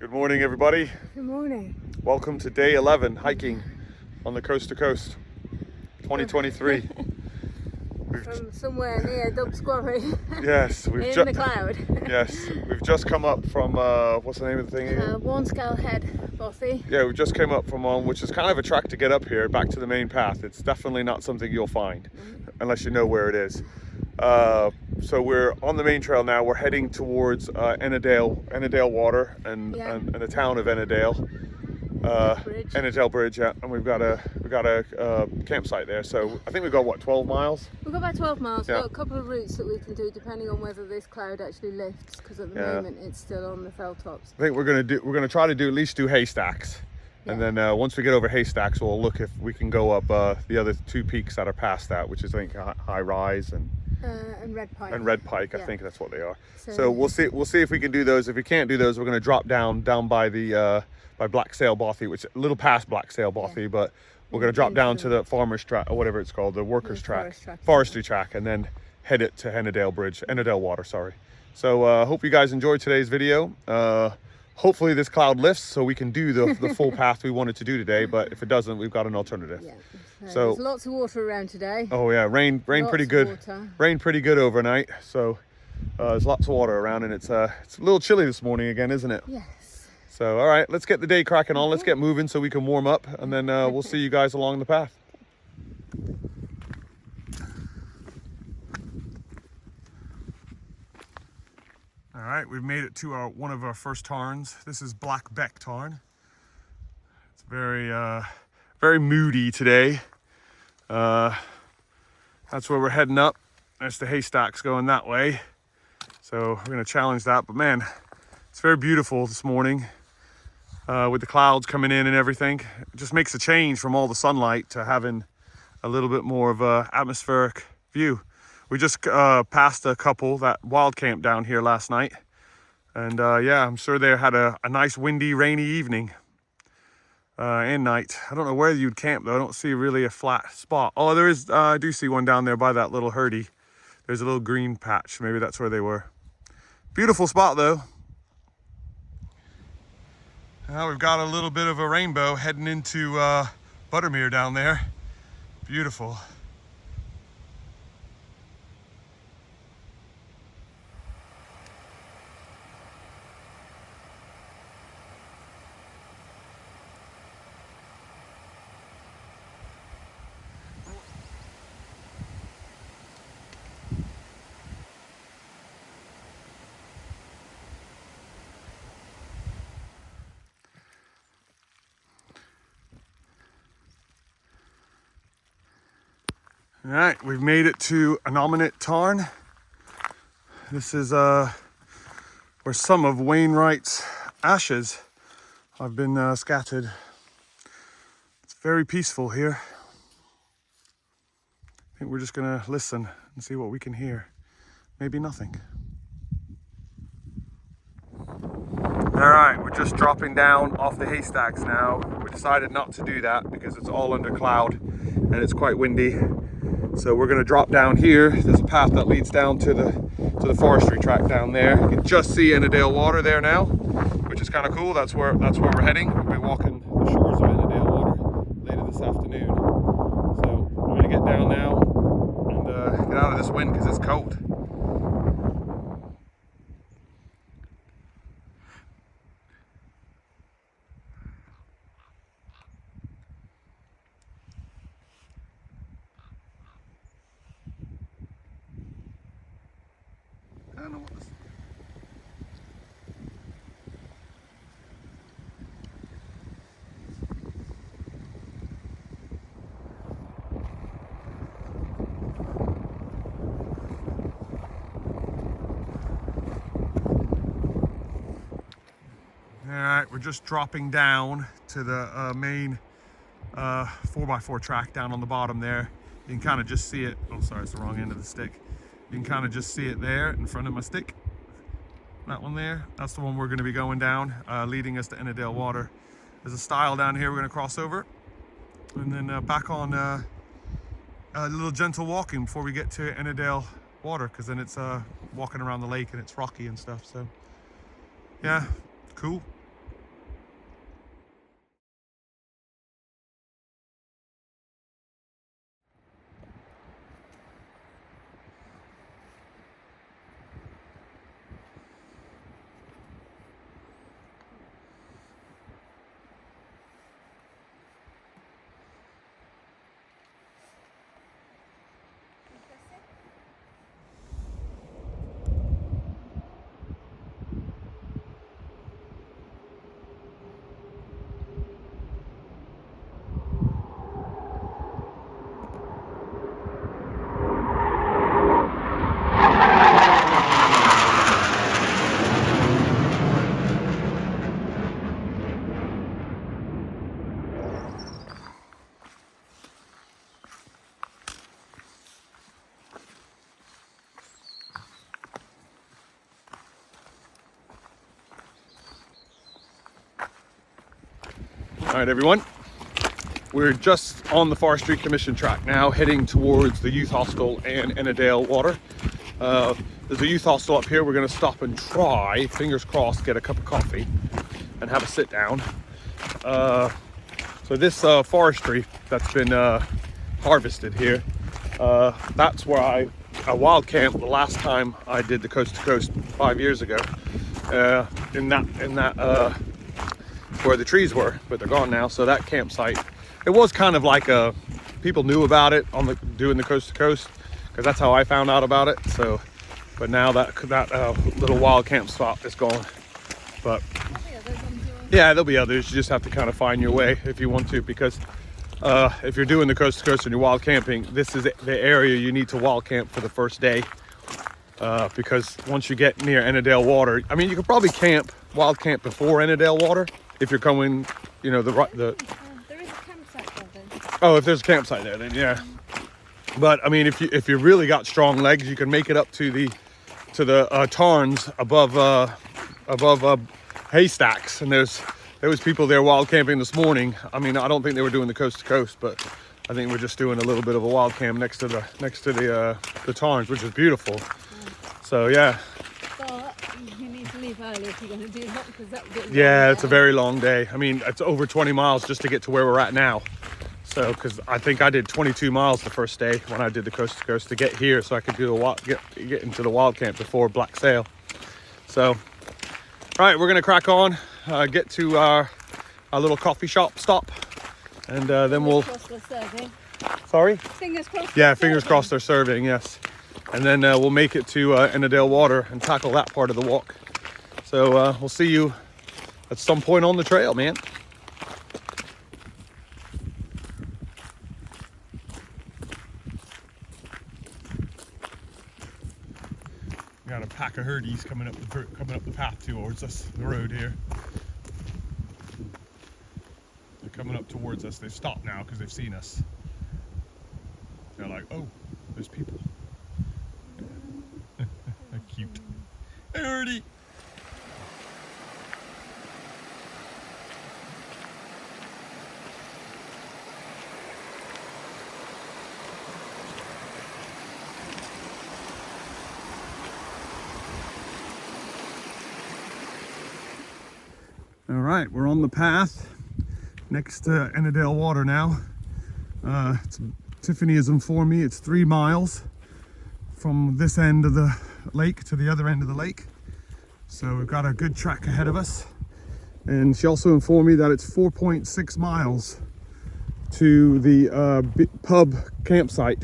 Good morning, everybody. Good morning. Welcome to day 11 hiking on the coast to coast 2023. From somewhere near Dub's Quarry. Yes, in the cloud. Yes, we've just come up from what's the name of the thing again? Warnscale Bothy. Yeah, we just came up from one, which is kind of a trek to get up here back to the main path. It's definitely not something you'll find unless you know where it is. So we're on the main trail now. We're heading towards Ennerdale water and the town of Ennerdale. Ennerdale Bridge, yeah, and we've got a campsite there. So I think we've got what, 12 miles? We've got about 12 miles. Yeah. We've got a couple of routes that we can do depending on whether this cloud actually lifts, because at the moment it's still on the fell tops. I think we're gonna try to at least do haystacks. And then once we get over haystacks, we'll look if we can go up the other two peaks that are past that, which is I think High Rise and Red Pike. And Red Pike, I think that's what they are. So we'll see if we can do those. If we can't do those, we're going to drop down by the by Warnscale Bothy, which is a little past Warnscale Bothy, but we're going to drop down to the farmer's track, or whatever it's called, the workers' track, forestry track, and then head it to Ennerdale water. Sorry. So hope you guys enjoyed today's video. Hopefully this cloud lifts so we can do the full path we wanted to do today, but if it doesn't, we've got an alternative. Yeah. So there's lots of water around today. Oh yeah, rain pretty good. Rain pretty good overnight. So there's lots of water around, and it's a little chilly this morning again, isn't it? Yes. So all right, let's get the day cracking on. Let's get moving so we can warm up, and then we'll see you guys along the path. All right, we've made it to one of our first tarns. This is Black Beck Tarn. It's very moody today. That's where we're heading up. There's the haystacks going that way. So we're gonna challenge that, but man, it's very beautiful this morning with the clouds coming in and everything. It just makes a change from all the sunlight to having a little bit more of a atmospheric view. We just passed a couple that wild camped down here last night. And yeah, I'm sure they had a nice windy, rainy evening and night. I don't know where you'd camp though. I don't see really a flat spot. Oh, there is, I do see one down there by that little herdie. There's a little green patch. Maybe that's where they were. Beautiful spot though. Now we've got a little bit of a rainbow heading into Buttermere down there. Beautiful. All right, we've made it to Anominate Tarn. This is where some of Wainwright's ashes have been scattered. It's very peaceful here. I think we're just gonna listen and see what we can hear. Maybe nothing. All right, we're just dropping down off the haystacks now. We decided not to do that because it's all under cloud and it's quite windy. So we're gonna drop down here. There's a path that leads down to the forestry track down there. You can just see Ennerdale water there now, which is kind of cool. That's where we're heading. We'll be walking the shores of Ennerdale water later this afternoon. So we're gonna get down now and get out of this wind because it's cold. I don't know what this is. All right, we're just dropping down to the main 4x4 track down on the bottom there. You can kind of just see it. Oh, sorry, it's the wrong end of the stick. You can kind of just see it there in front of my stick. That one there, that's the one we're going to be going down, leading us to Ennerdale water. There's a stile down here we're going to cross over, and then back on a little gentle walking before we get to Ennerdale water, because then it's walking around the lake and it's rocky and stuff. So yeah, cool. All right, everyone. We're just on the Forestry Commission track now, heading towards the youth hostel and Ennerdale water. There's a youth hostel up here. We're going to stop and try, fingers crossed, get a cup of coffee and have a sit down. So this forestry that's been harvested here, that's where I wild camped the last time I did the coast to coast 5 years ago. In that where the trees were, but they're gone now. So that campsite, it was kind of like people knew about it on doing the coast to coast, because that's how I found out about it. So, but now that little wild camp spot is gone. But yeah, there'll be others. You just have to kind of find your way if you want to, because if you're doing the coast to coast and you're wild camping, this is the area you need to wild camp for the first day. Because once you get near Ennerdale water, I mean, you could probably wild camp before Ennerdale water if you're going, you know, there is a campsite there then. Oh, if there's a campsite there, then yeah. But I mean, if you really got strong legs, you can make it up to the tarns above haystacks, and there was people there wild camping this morning. I mean, I don't think they were doing the coast to coast, but I think we're just doing a little bit of a wild camp next to the tarns, which is beautiful. So yeah. But you need to leave early if you're going to do that, because that would be It's a very long day. I mean, it's over 20 miles just to get to where we're at now. So, because I think I did 22 miles the first day when I did the coast to coast to get here, so I could do get into the wild camp before Black Sail. So, all right, we're gonna crack on, get to our little coffee shop stop, and then we'll. Sorry. Fingers crossed. Yeah, fingers crossed they're serving. Yes, and then we'll make it to Ennerdale water and tackle that part of the walk. So we'll see you at some point on the trail, man. Got a pack of herdies coming up the path towards us, the road here. They're coming up towards us. They've stopped now because they've seen us. They're like, oh, there's people. They're cute. Hey, herdie. All right, we're on the path next to Ennerdale water now. Tiffany has informed me it's 3 miles from this end of the lake to the other end of the lake. So we've got a good track ahead of us. And she also informed me that it's 4.6 miles to the pub campsite.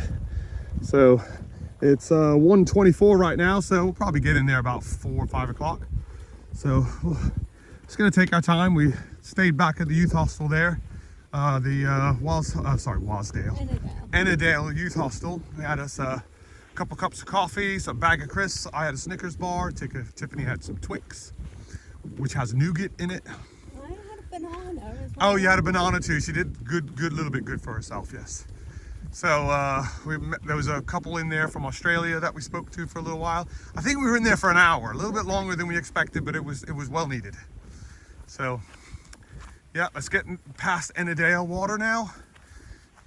So it's 1:24 right now, so we'll probably get in there about 4 or 5 o'clock. So it's going to take our time. We stayed back at the youth hostel there, Ennerdale Youth Hostel. They had us a couple cups of coffee, some bag of crisps. I had a Snickers bar. Tiffany had some Twix, which has nougat in it. I had a banana as well. Oh, you had a banana too. She did good, little bit good for herself. Yes. So there was a couple in there from Australia that we spoke to for a little while. I think we were in there for an hour, a little bit longer than we expected, but it was well needed. So, yeah, let's get past Ennerdale water now,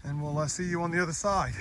and we'll see you on the other side.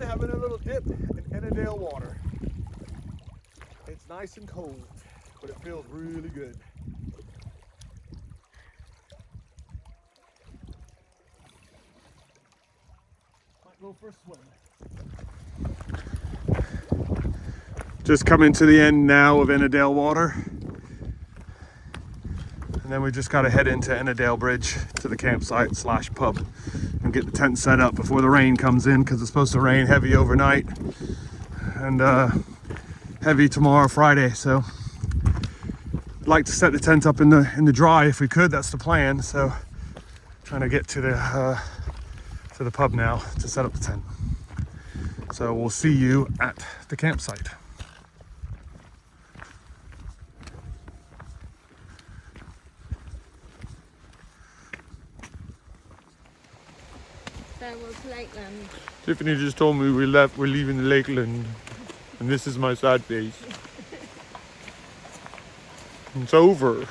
everyone, having a little dip in Ennerdale water. It's nice and cold, but it feels really good. Might go for a swim. Just coming to the end now of Ennerdale water. And then we just got to head into Ennerdale Bridge to the campsite / pub and get the tent set up before the rain comes in, because it's supposed to rain heavy overnight and heavy tomorrow, Friday. So I'd like to set the tent up in the dry if we could. That's the plan. So trying to get to the pub now to set up the tent. So we'll see you at the campsite. Farewell to Lakeland. Tiffany just told me we're leaving the Lakeland, and this is my sad face. It's over.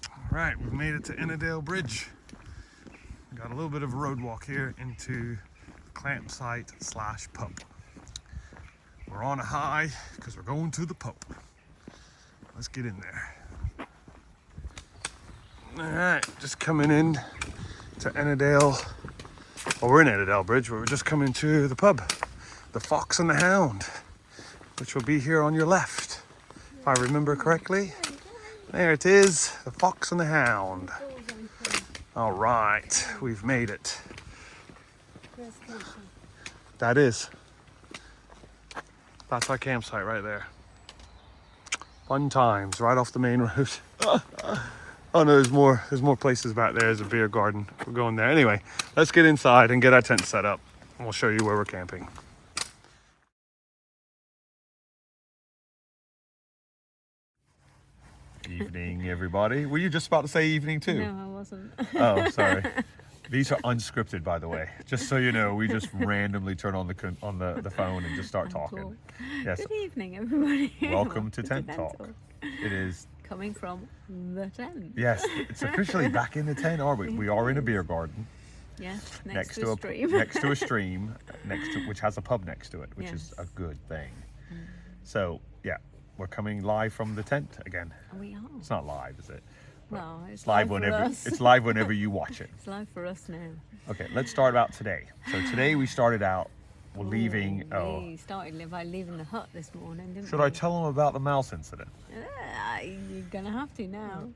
All right, we've made it to Ennerdale Bridge. We got a little bit of a road walk here into the campsite / pub. We're on a high because we're going to the pub. Let's get in there. All right, just coming in to Ennerdale. Well, we're in Ennerdale Bridge, but we're just coming to the pub, the Fox and the Hound, which will be here on your left, if I remember correctly. There it is, the Fox and the Hound. All right, we've made it. That's our campsite right there. Fun times, right off the main road. Oh no, there's more places back there. There's a beer garden. We're going there. Anyway, let's get inside and get our tent set up, and we'll show you where we're camping. Evening, everybody. Were you just about to say evening too? No, I wasn't. Oh, sorry. These are unscripted, by the way. Just so you know, we just randomly turn on the phone and just start talking. Cool. Yes. Good evening, everybody. Welcome to Tent Talk. It is coming from the tent. Yes, it's officially back in the tent, are we? We are in a beer garden. Yes, next to a stream. Next to a stream, which has a pub next to it, which is a good thing. So, yeah, we're coming live from the tent again. We are. It's not live, is it? Well, it's live for whenever us. It's live whenever you watch it. It's live for us now. Okay, let's start about today. So today we started out leaving. We started by leaving the hut this morning, didn't we? Should I tell them about the mouse incident? You're gonna have to now.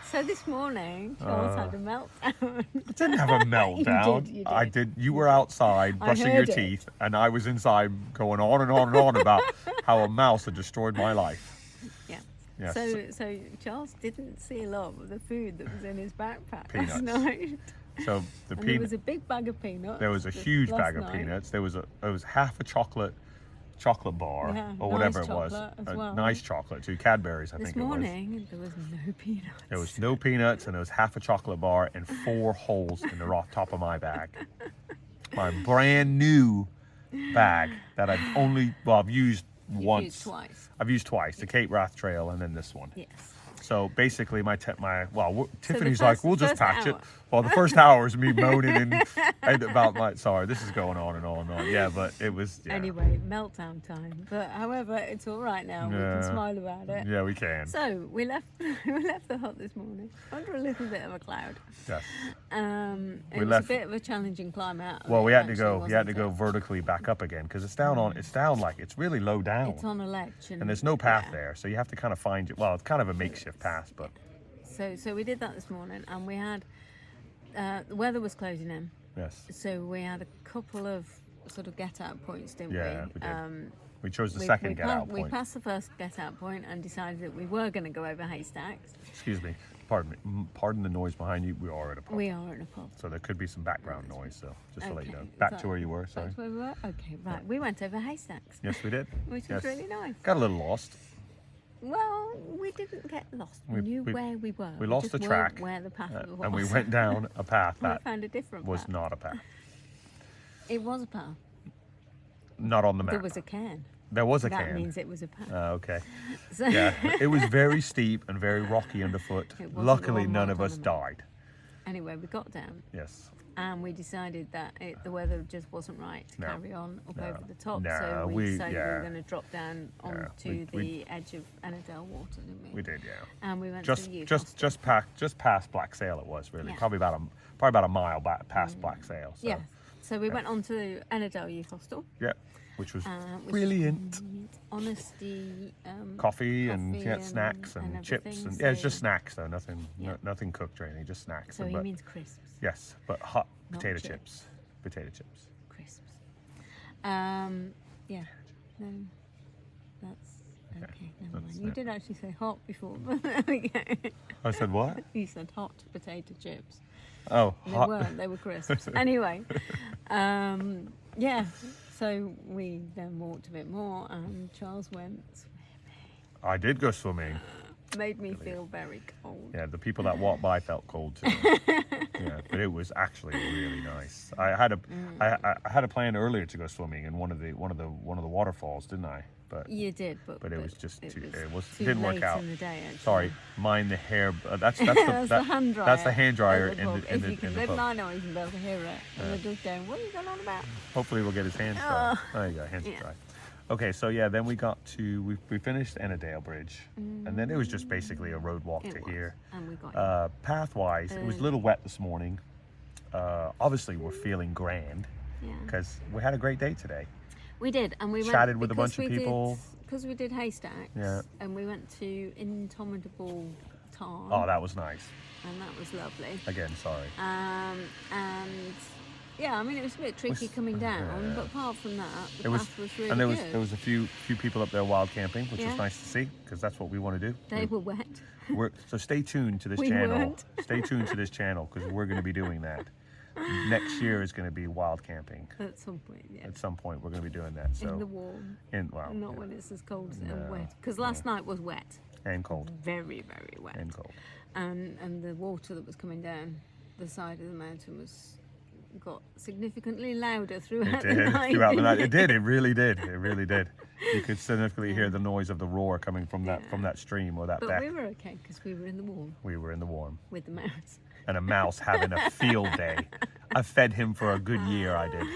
So this morning, Charles had a meltdown. I didn't have a meltdown. You did. I did. You were outside brushing your heard it. teeth, and I was inside going on and on and on about how a mouse had destroyed my life. Yeah. Yes. So Charles didn't see a lot of the food that was in his backpack Peanuts. last night. So There was a big bag of peanuts. There was a huge bag of peanuts. There was half a chocolate bar, or whatever it was. Nice chocolate too. Cadbury's, I think it was. This morning there was no peanuts. There was no peanuts, and there was half a chocolate bar and 4 holes in the top of my bag. My brand new bag that I've used once. Used twice. I've used twice, the Cape Wrath Trail and then this one. Yes. So basically Tiffany's first- like, we'll just first patch it. hour. Well, the first hour is me moaning and about sorry, this is going on and on and on. Yeah, but it was, yeah. Anyway, meltdown time. But however, it's all right now. We can smile about it. Yeah, we can. So we left the hut this morning under a little bit of a cloud. Yes. It was a bit of a challenging climb out. Well, we had to go vertically back up again because it's really low down. It's on a ledge. And there's no path there, so you have to kind of find it. Well, it's kind of a makeshift path, but. So we did that this morning, and we had the weather was closing in. Yes. So we had a couple of sort of get out points, didn't we? Yeah, we did. We chose the second get out point. We passed the first get out point and decided that we were going to go over haystacks. Excuse me. Pardon the noise behind you. We are at a pub. We are at a pub. So there could be some background noise, so just to let you know. Back to where you were, sorry. Back to where we were? Okay, right. We went over haystacks. Yes, we did. Which was really nice. Got a little lost. Well, we didn't get lost. We knew where we were. We lost the track. Where the path was. And we went down a path that we found a different was path. not a path. It was a path. Not on the map. There was a cairn. There was a That cairn. means it was a path. Okay. So Yeah, it was very steep and very rocky underfoot. It wasn't Luckily, one none marked of on us the map. died. Anyway, we got down Yes. and we decided that the weather just wasn't right to carry on up over the top. No, so we decided we were going to drop down Yeah, onto the edge of Ennerdale water, didn't we? We did, yeah. And we went to the youth just past Black Sail it was really. Yeah. Probably about a mile back past Black Sail. So. Yeah. So we went on to Ennerdale Youth Hostel. Yeah, which was brilliant. Honesty. Coffee and snacks and chips everything, and so- yeah, it's just snacks though. Nothing, Yeah. nothing cooked or anything. Just snacks. So he but, means crisps. yes, but hot Not potato chips. chips. Potato chips. Crisps. Yeah. No. That's okay. Never mind. You did actually say hot before, but there we go. I said what? You said hot potato chips. Oh, They hot. weren't. They were crisps. Anyway, yeah. So we then walked a bit more, and Charles went swimming. I did go swimming. Made me feel very cold. Yeah, the people that walked by felt cold too. Yeah, but it was actually really nice. I had a plan earlier to go swimming in one of the waterfalls, didn't I? But You did, but it was just too, too didn't late work out. in the day, actually. Sorry, mind the hair. That's That's the hand dryer. That's the hand dryer at the in pub. the If you can the live pub. my noise and be able to hear it, and the dog going, what are you going on about? Hopefully we'll get his hands dry. There you go, hands Yeah. dry. Okay, so yeah, then we finished Ennerdale Bridge, and then it was just basically a road walk It to was, here. and we got Path-wise, it was a little wet this morning. Obviously, we're feeling grand yeah. because we had a great day today. We did, and we Chatted went with a bunch of people. Because we did haystacks, Yeah. and we went to Indomitable Tarn, Oh, that was nice. and that was lovely. Again, sorry. And yeah, I mean it was a bit tricky coming down, but apart from that, the path was really and there good. was a few people up there wild camping, which Yeah. was nice to see because that's what we want to do. They were wet. So stay tuned to this We channel. weren't. Stay tuned to this channel because we're going to be doing that. Next year is going to be wild camping. At some point, yeah. At some point, we're going to be doing that. So In the warm, well, not when it's as cold and wet. Because last night was wet, and cold, very, very wet. and cold. And the water that was coming down the side of the mountain got significantly louder throughout It the did night. throughout the night. It did. It really did. It really did. You could significantly hear the noise of the roar coming from that stream or that But beck. we were okay because we were in the warm We were in the warm. with the mouse. And a mouse having a field day. I fed him for a good year. I did.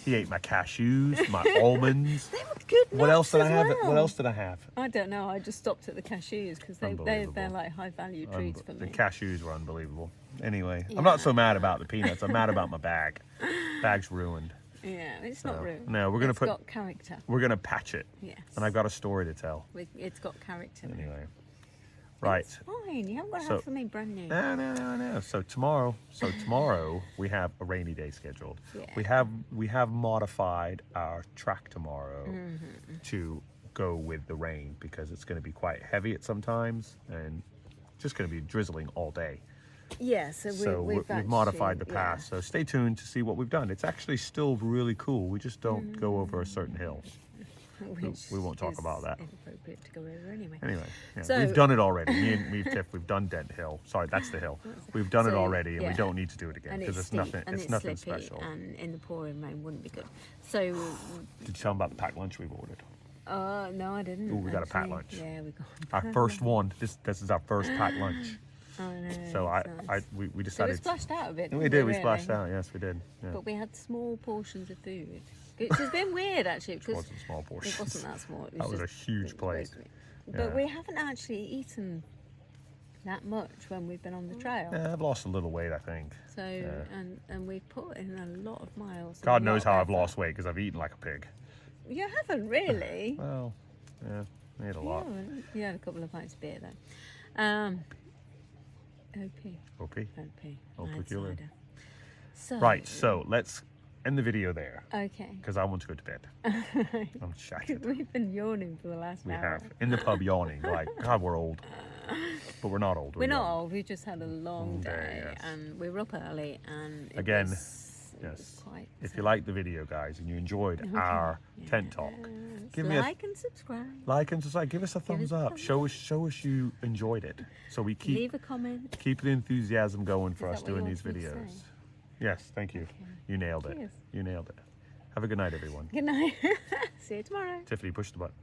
He ate my cashews, my almonds. They were good. What else did I nuts have? as well. What else did I have? I don't know. I just stopped at the cashews because they're Unbelievable. like high value treats for The me. cashews were unbelievable. Anyway, I'm not so mad about the peanuts. I'm mad about my bag. Bag's ruined. Yeah, it's not rude. No, we're gonna It's put. got character. We're gonna patch it. Yes. And I've got a story to tell. It's got character. Anyway, right. It's fine. You haven't got to So- have something brand new. No. So tomorrow we have a rainy day scheduled. Yeah. We have modified our track tomorrow Mm-hmm. to go with the rain because it's going to be quite heavy at some times and just going to be drizzling all day. Yeah, so we've modified the actually- path. So stay tuned to see what we've done. It's actually still really cool. We just don't go over a certain hill. Which we won't talk is about that. Inappropriate to go over anyway. Anyway, yeah, So- we've done it already. Me and Tiff, we've done Dent Hill. Sorry, that's the hill. We've done it So, already, and we yeah. don't need to do it again And because it's steep, nothing. and It's nothing slippy, special. and in the pouring rain wouldn't be good. So, Did you tell them about the packed lunch we've ordered? no, I didn't. Ooh, we got a packed actually. lunch. Yeah, we got Our first one. This is our first packed lunch. I know. So we So we decided. splashed out a bit. we didn't did. We really? splashed out. Yes, we did. Yeah. But we had small portions of food, which has been weird actually It because wasn't small portions. it wasn't that small. It That was a just- huge it was plate. supposed to be. Yeah. But we haven't actually eaten that much when we've been on the trail. Yeah, I've lost a little weight, I think. So and we've put in a lot of miles. and God a knows lot how of I've effort. lost weight because I've eaten like a pig. You haven't really. Well, yeah, I ate a lot. You had a couple of pints of beer then. OP. OP. OP. peculiar. Cider. So, Right, so let's end the video there Okay. because I want to go to bed. I'm shattered. We've been yawning for the last We hour. have in the pub yawning like God. We're old, but we're not old. We're not young. old. We just had a long day, day, yes. and we were up early. And it Again, was Yes. quite. If you like the video, guys, and you enjoyed our tent talk, give me a like and subscribe. like and subscribe. Give us a thumbs us a up. thumbs Show us you enjoyed it, so we Leave a comment. keep the enthusiasm going for Is us that what you doing these wanted me to videos. say? Yes, thank you. You nailed it. Cheers. You nailed it. Have a good night, everyone. Good night. See you tomorrow. Tiffany, push the button.